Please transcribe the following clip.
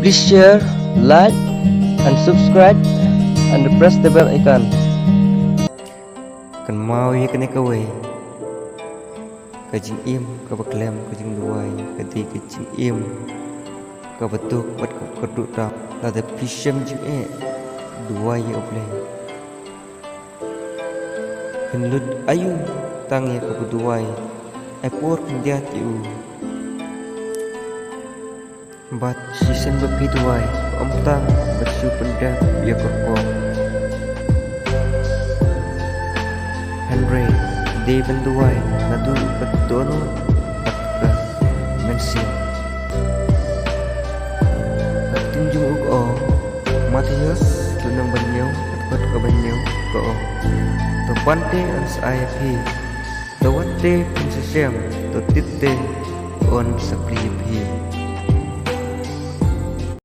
Please share, like, and subscribe, and press the bell icon. Kan mau ya kena kawai ka jing im ka khlem ka jing duwai ka ti ka jing im ka batuk bat ka tu ta la de pishem jing duwai ya ople kan lut ayu tang ya ka duwai ai por dia tiu bat season bapi duwai om tang basu pendam ya korko Henry Devan duwai nadu petono patka mensin tunjuk o Matius tunang banyaw at ka banyaw ko to pante ang sa ayapi to wate pinsasem to titte on sa priyapi